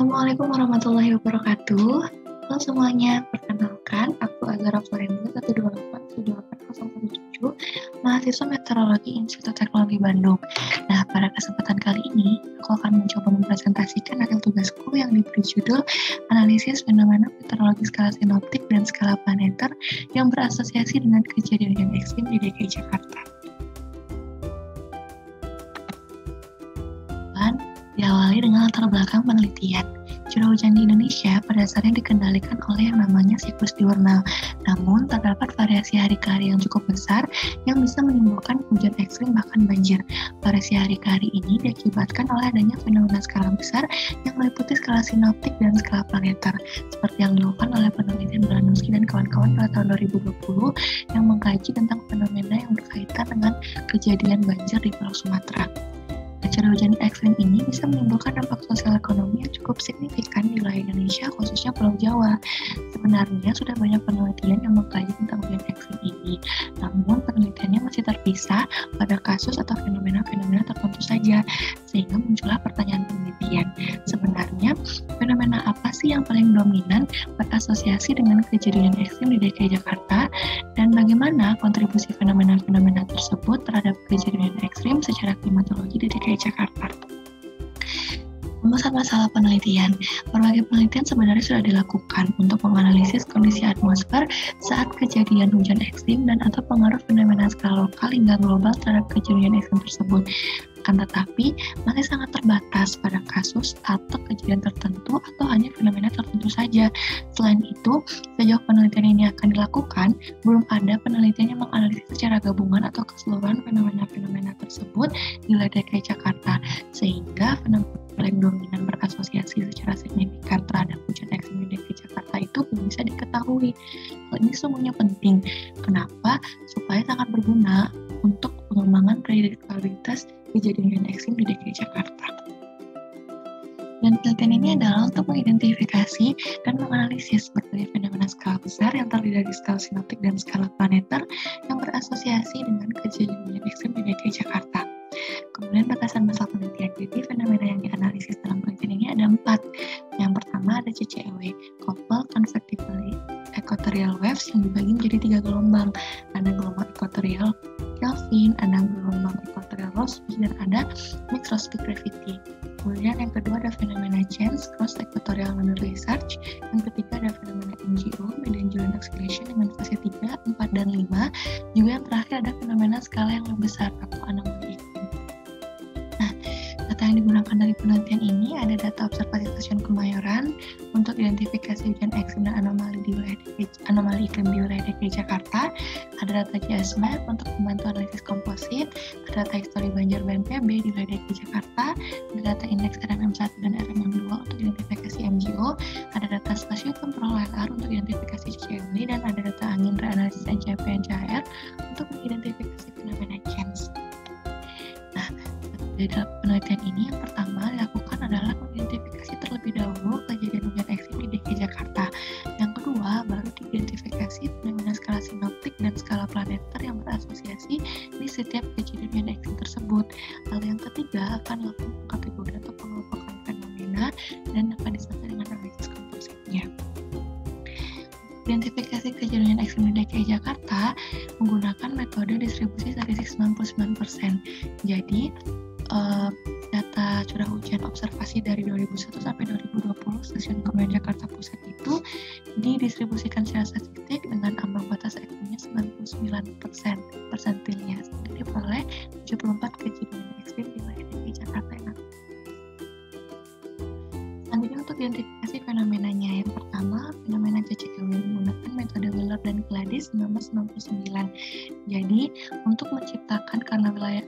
Assalamualaikum warahmatullahi wabarakatuh. Halo semuanya, perkenalkan aku Azhara Florencia 128-128-017, mahasiswa Meteorologi Institut Teknologi Bandung. Nah, pada kesempatan kali ini, aku akan mencoba mempresentasikan hasil tugasku yang diberi judul Analisis Fenomena Meteorologi Skala Sinoptik dan Skala Planeter yang berasosiasi dengan kejadian yang ekstrim di DKI Jakarta. Diawali dengan latar belakang penelitian. Curah hujan di Indonesia pada dasarnya dikendalikan oleh yang namanya siklus diurnal. Namun, terdapat variasi hari ke hari yang cukup besar yang bisa menimbulkan hujan ekstrim bahkan banjir. Variasi hari ke hari ini diakibatkan oleh adanya fenomena skala besar yang meliputi skala sinoptik dan skala planeter, seperti yang dilakukan oleh penelitian Branuski dan kawan-kawan pada tahun 2020 yang mengkaji tentang fenomena yang berkaitan dengan kejadian banjir di Pulau Sumatera. Curah hujan ekstrim ini bisa menimbulkan dampak sosial ekonomi yang cukup signifikan di wilayah Indonesia, khususnya Pulau Jawa. Sebenarnya sudah banyak penelitian yang mengkaji tentang hujan ekstrim ini, namun penelitiannya masih terpisah pada kasus atau fenomena-fenomena tertentu saja, sehingga muncullah pertanyaan penelitian. Sebenarnya, fenomena apa sih yang paling dominan berasosiasi dengan kejadian ekstrim di DKI Jakarta, dan bagaimana kontribusi fenomena-fenomena tersebut terhadap kejadian ekstrim secara klimatologi di DKI Jakarta. Pembahasan masalah penelitian. Berbagai penelitian sebenarnya sudah dilakukan untuk menganalisis kondisi atmosfer saat kejadian hujan ekstrim dan atau pengaruh fenomena skala lokal hingga global terhadap kejadian ekstrim tersebut. Akan tetapi, masih sangat terbatas pada kasus atau kejadian tertentu atau hanya fenomena tertentu saja. Selain itu, sejauh penelitian ini akan dilakukan, belum ada penelitian yang menganalisis secara gabungan atau keseluruhan fenomena-fenomena tersebut di wilayah DKI Jakarta, sehingga fenomena paling dominan berasosiasi secara signifikan terhadap hujan ekstrim di DKI Jakarta itu belum bisa diketahui. Hal ini sesungguhnya penting. Kenapa? Supaya sangat berguna untuk pengembangan prediktabilitas kejadian ekstrim di DKI Jakarta. Dan penelitian ini adalah untuk mengidentifikasi dan menganalisis berbagai fenomena skala besar yang terdiri dari skala sinoptik dan skala planeter yang berasosiasi dengan kejadian ekstrim di DKI Jakarta. Kemudian batasan masalah penelitian. Jadi fenomena yang dianalisis dalam penelitian ini ada 4. Yang pertama ada CCEW, Coupled Convectively Equatorial Waves, yang dibagi menjadi 3 gelombang. Ada gelombang equatorial Kelvin, ada gelombang equatorial Rossby, dan ada mixed Rossby gravity. Kemudian yang kedua ada fenomena CHANCE, Cross Equatorial Lunar Search. Yang ketiga ada fenomena MGO, Median Julian Oscillation dengan fase 3, 4, dan 5. Juga yang terakhir ada fenomena skala yang lebih besar atau anomali iklim. Nah, data yang digunakan dari penelitian ini ada data observasi stasiun Kemayoran untuk identifikasi hujan ekstrim dan anomali iklim di wilayah DKI Jakarta. Ada data GSMAP untuk membantu analisis komposit, ada data histori banjir BNPB di wilayah DKI Jakarta, ada data indeks RMM1 dan RMM2 untuk identifikasi MGO, ada data spasial temporal LR untuk identifikasi CCEW, dan ada data angin reanalisis NCP-NCHR untuk mengidentifikasi fenomena CHANCE. Nah, dari dalam penelitian ini yang pertama dilakukan adalah mengidentifikasi terlebih dahulu kejadian hujan ekstrim di DKI Jakarta. Yang kedua, baru diidentifikasi fenomena skala sinoptik dan skala planeter yang berasosiasi di setiap kejadian hujan ekstrim tersebut. Lalu yang ketiga akan dilakukan kategori atau pengelompokan fenomena dan akan disertai dengan analisis kompositnya. Identifikasi kejadian ekstrim di DKI Jakarta menggunakan metode distribusi statistik 99%. Jadi, data curah hujan observasi dari 2001 sampai 2020 stasiun Kemayoran Jakarta Pusat itu didistribusikan secara statistik dengan ambang batas ekstrimnya 99% persentilnya, sehingga diperoleh 74 kejadian ekstrim di wilayah DKI Jakarta yang ada. Selanjutnya untuk identifikasi fenomenanya, yang pertama fenomena CCEW menggunakan metode Wheeler dan Gladys 1999. Jadi untuk menciptakan karena wilayah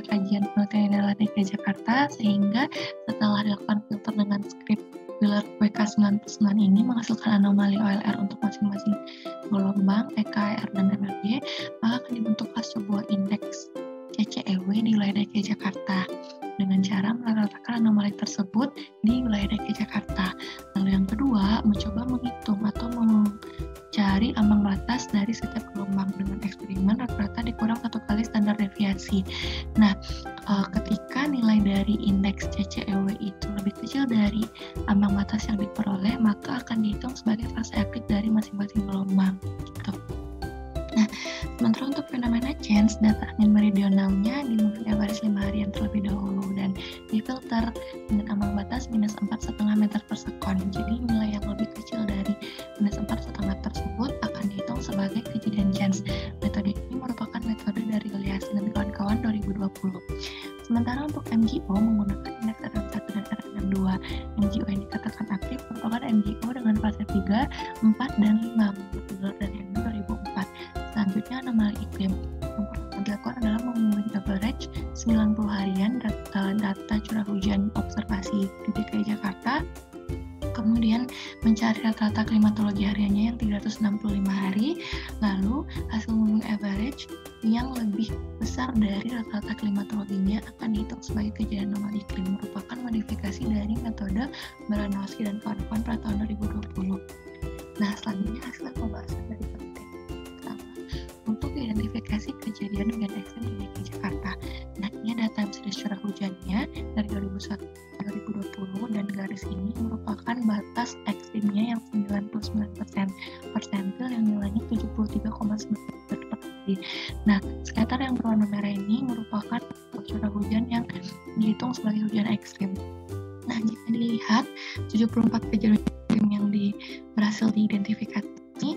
kajian penelitian adalah DKI Jakarta, sehingga setelah dilakukan filter dengan skrip Wheeler WK99 ini menghasilkan anomali OLR untuk masing-masing gelombang EK, ER, dan MRG, maka akan dibentuklah sebuah indeks CCEW di wilayah DKI Jakarta dengan cara meratakan anomali tersebut di wilayah DKI Jakarta. Lalu yang kedua, mencoba menghitung atau mencari ambang batas dari setiap gelombang dengan eksperimen rata-rata dikurang 1 kali standar deviasi. Nah, ketika nilai dari indeks CCEW itu lebih kecil kecil dari ambang batas yang diperoleh, maka akan dihitung sebagai fase aktif dari masing-masing gelombang. Gitu. Nah, sementara untuk fenomena change, data angin meridionalnya di moving average 5 harian terlebih dahulu dan difilter dengan ambang batas minus 4,5 meter per sekon. Jadi nilai yang lebih kecil dari minus 4,5 tersebut akan dihitung sebagai kejadian change. Metode ini merupakan metode dari Eliason dan kawan-kawan 2020. Sementara untuk MGO menggunakan indeks RM1 dan RM2. MGO yang dikatakan aktif merupakan MGO dengan fase 3, 4, dan 5 menurut dari 2004. Selanjutnya anomali iklim. Yang dilakukan adalah moving average 90 harian data curah hujan observasi di DKI Jakarta, kemudian mencari rata-rata klimatologi hariannya yang 365 hari, lalu hasil moving average yang lebih besar dari rata-rata klimatologinya akan dihitung sebagai kejadian anomali iklim, merupakan modifikasi dari metode Baranowski dan kawan-kawan pada tahun 2020. Nah, selanjutnya hasil pembahasan dari penelitian pertama untuk identifikasi kejadian hujan ekstrem di DKI Jakarta. Nah, ini ada time series curah hujannya dari 2001 2020 dan garis ini merupakan batas ekstrimnya yang 99% persentil yang nilainya 73,9 per hari. Nah, scatter yang berwarna merah ini merupakan curah hujan yang dihitung sebagai hujan ekstrim. Nah, jika dilihat 74 kejadian ekstrim yang berhasil diidentifikasi,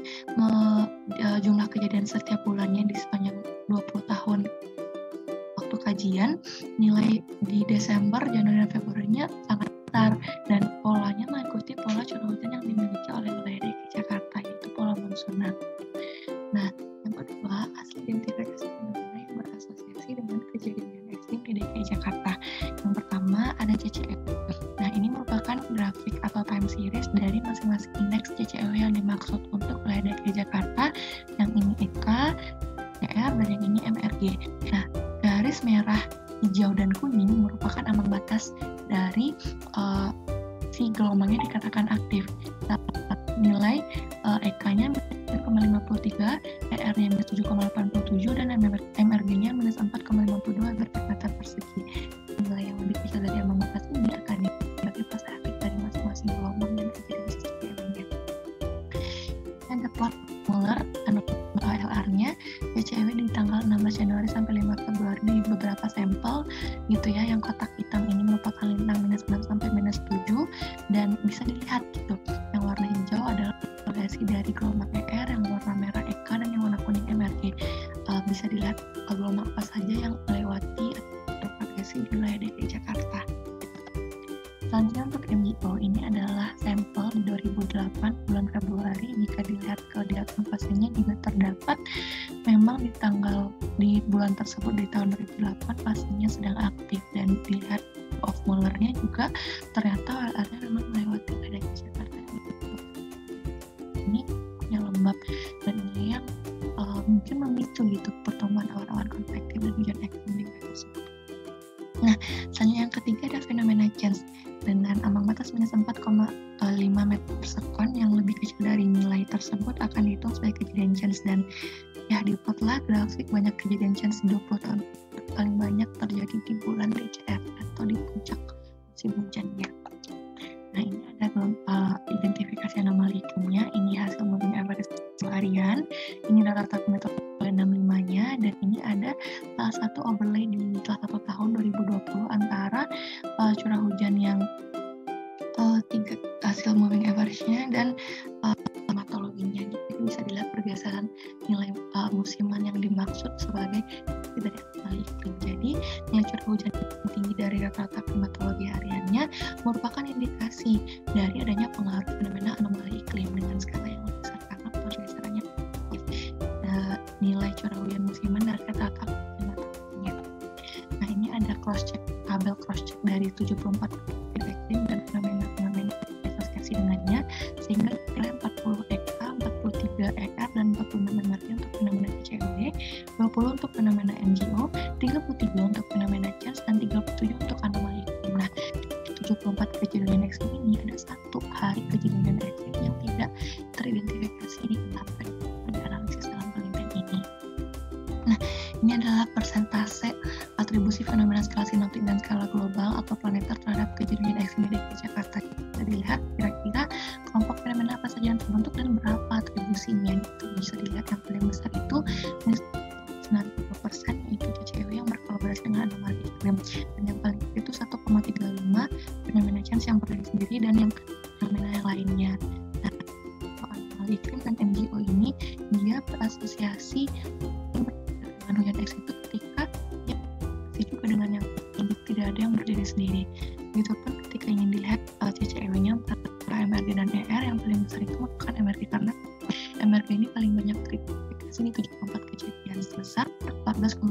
jumlah kejadian setiap bulannya di sepanjang 20 tahun waktu kajian, nilai di Desember, Januari, dan Februarinya sangat besar dan polanya mengikuti pola curah hujan yang dimiliki oleh wilayah DKI Jakarta, yaitu pola monsunan. Nah, yang kedua, hasil identifikasi fenomena yang berasosiasi dengan kejadian ekstrim di DKI Jakarta. Yang pertama ada CCEW. Nah, ini merupakan grafik atau time series dari masing-masing indeks CCEW yang dimaksud untuk wilayah DKI Jakarta. Yang ini EK, DR, dan yang ini MRG. Nah, garis merah, hijau, dan kuning merupakan ambang batas dari si gelombangnya dikatakan aktif. Nilai EK-nya 7,53, DR-nya minus 7,87, dan MRG-nya minus 4,52 meter persegi. Nilai yang lebih kecil dari ambang batas ini akan dibagi fase aktif dari masing-masing gelombang dan kejadian CCEW-nya. Ada plot Muller LR-nya CCEW di tanggal 16 Januari sampai 5 Februari di beberapa sampel gitu ya. Yang kotak hitam ini merupakan lintang minus 6 sampai minus 7 dan bisa dilihat gitu. Yang warna hijau adalah variasi dari gelombang ER, yang warna merah EK, dan yang warna kuning MRG. Bisa dilihat gelombang apa saja yang melewati propagasi di wilayah DKI Jakarta. Selanjutnya untuk MGO, ini adalah sampel di 2008 bulan Februari. Jika dilihat ke diagram fasenya juga terdapat memang di bulan tersebut di tahun 2008 fasenya sedang aktif, dan dilihat of Muller-nya juga ternyata LR-nya memang melewati wilayah Jakarta. Ini yang lembab dan ini yang mungkin memicu gitu pertumbuhan awan-awan konvektif dan hujan ekstrim di wilayah tersebut. Nah, selanjutnya yang ketiga ada fenomena change dengan ambang batas minus 4,5 meter per sekon yang lebih kecil dari nilai tersebut akan dihitung sebagai kejadian change. Dan ya dibuatlah grafik banyak kejadian change 20 tahun paling banyak terjadi di bulan DCF atau di puncak musim hujannya. Nah, ini ada identifikasi anomali iklimnya. Ini hasil moving average harian. Ini rata-rata metode 65-nya, dan ini ada salah satu overlay di salah satu tahun 2020 antara curah hujan yang hasil moving average-nya dan klimatologinya. Jadi bisa dilihat pergeseran nilai musiman yang dimaksud sebagai dari anomali iklim. Jadi nilai curah hujan yang tinggi dari rata-rata klimatologi hariannya merupakan indikasi dari adanya pengaruh fenomena anomali iklim dengan skala yang lebih besar karena pergeserannya nilai curah hujan musiman dari rata-rata klimatologinya. Nah, ini ada tabel cross check dari 74 ekstrim dan fenomena-fenomena asosiasi dengannya, sehingga nilai 40 EK, 43 ER, dan 46 MRG untuk fenomena CCEW, 20 untuk fenomena MGO, 33 untuk fenomena change, dan 37 untuk anomali iklim. Nah, 74 kejadian ekstrim ini ada satu hari kejadian ekstrim yang tidak teridentifikasi di tabel analisis dalam penelitian ini. Nah, ini adalah persentase atribusi fenomena skala sinoptik dan skala global atau planeter terhadap kejadian ekstrim di DKI Jakarta sendiri dan yang fenomena yang lainnya. Nah, anomali iklim dan MJO ini dia berasosiasi dengan hujan ekstrim itu ketika ya, juga dengan yang tidak ada yang berdiri sendiri. Begitupun ketika ingin dilihat CCEW-nya antara MRG dan ER, yang paling besar itu merupakan MRG karena MRG ini paling banyak terindikasi di 74 kejadian sebesar 14,86.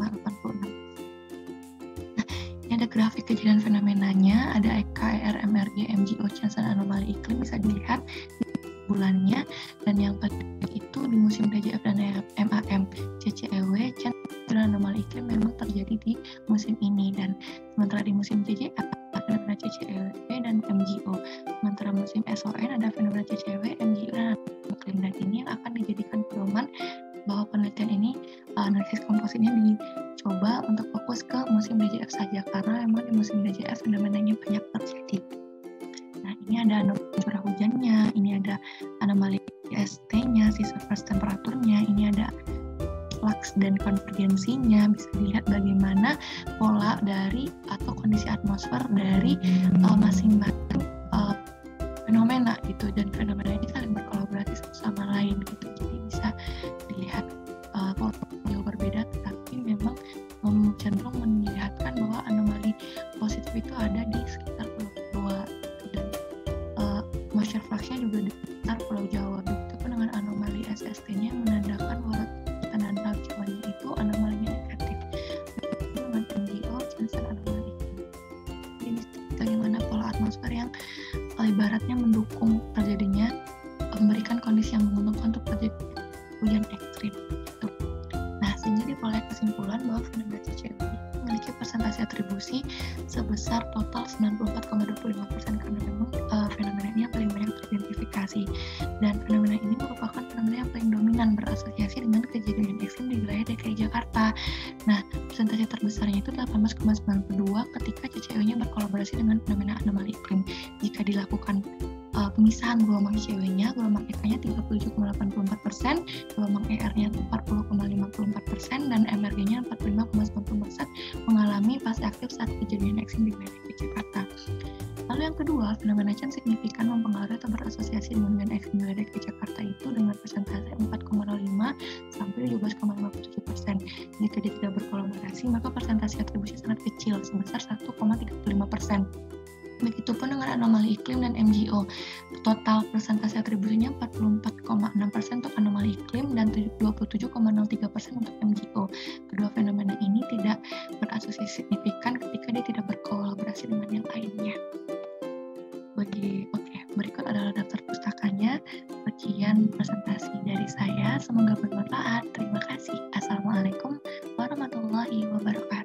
Nah, ini ada grafik kejadian fenomenanya, ada EK, ER, MRG, MJO, chance dan anomali iklim bisa dilihat di bulannya, dan yang paling itu di musim DJF dan MAM, CCEW, chance dan anomali iklim memang terjadi di musim ini, dan sementara di musim JJF fenomena CCEW dan MJO, sementara musim SON ada fenomena CCEW, MJO dan iklim, dan ini yang akan dijadikan pedoman bahwa penelitian ini analisis kompositnya dicoba untuk fokus ke musim DJF saja karena memang di musim DJF fenomenanya banyak terjadi. Nah, ini ada anomali curah hujannya, ini ada anomali ST-nya, si surface temperaturnya, ini ada flux dan konvergensinya, bisa dilihat bagaimana pola dari atau kondisi atmosfer dari masing-masing fenomena gitu, dan fenomena ini saling berkolaborasi satu sama lain gitu, jadi bisa dilihat pola jauh berbeda, tetapi memang cenderung melihatkan bahwa anomali positif itu ada di sekitar Pulau Jawa, dan moisture flux-nya juga di sekitar Pulau Jawa. Begitupun dengan anomali SST-nya menandakan bahwa tekanan laut Jawanya itu anomalinya negatif. Dengan MJO, chance anomali. Jadi bagaimana pola atmosfer yang ibaratnya mendukung terjadinya, memberikan kondisi yang menguntungkan untuk terjadi hujan ekstrim. Gitu. Nah, sehingga diperoleh kesimpulan bahwa fenomena CCEW memiliki persentase atribusi sebesar total 94,25% karena memang fenomena ini yang paling banyak teridentifikasi, dan fenomena ini merupakan fenomena yang paling dominan berasosiasi dengan kejadian ekstrim di wilayah DKI Jakarta. Nah, persentase terbesarnya itu 18,92 ketika CCEW-nya berkolaborasi dengan fenomena anomali iklim. Jika dilakukan pemisahan gelombang CCEW-nya, gelombang EK-nya 37,84%, gelombang ER-nya 40,54%, dan MRG-nya 45,90% mengalami fase aktif saat kejadian ekstrim di wilayah DKI Jakarta. Lalu yang kedua, fenomena chance signifikan mempengaruhi atau berasosiasi dengan hujan ekstrim di wilayah DKI Jakarta itu dengan persentase 4,05 sampai 12,57%. Jika dia tidak berkolaborasi, maka persentase atribusi sangat kecil sebesar 1,35%. Begitupun dengan anomali iklim dan MJO. Total persentase atribusinya 44,6% untuk anomali iklim dan 27,03% untuk MJO. Kedua fenomena ini tidak berasosiasi signifikan ketika dia tidak berkolaborasi dengan yang lainnya. Berikut adalah daftar pustakanya. Sekian presentasi dari saya. Semoga bermanfaat. Terima kasih. Assalamualaikum warahmatullahi wabarakatuh.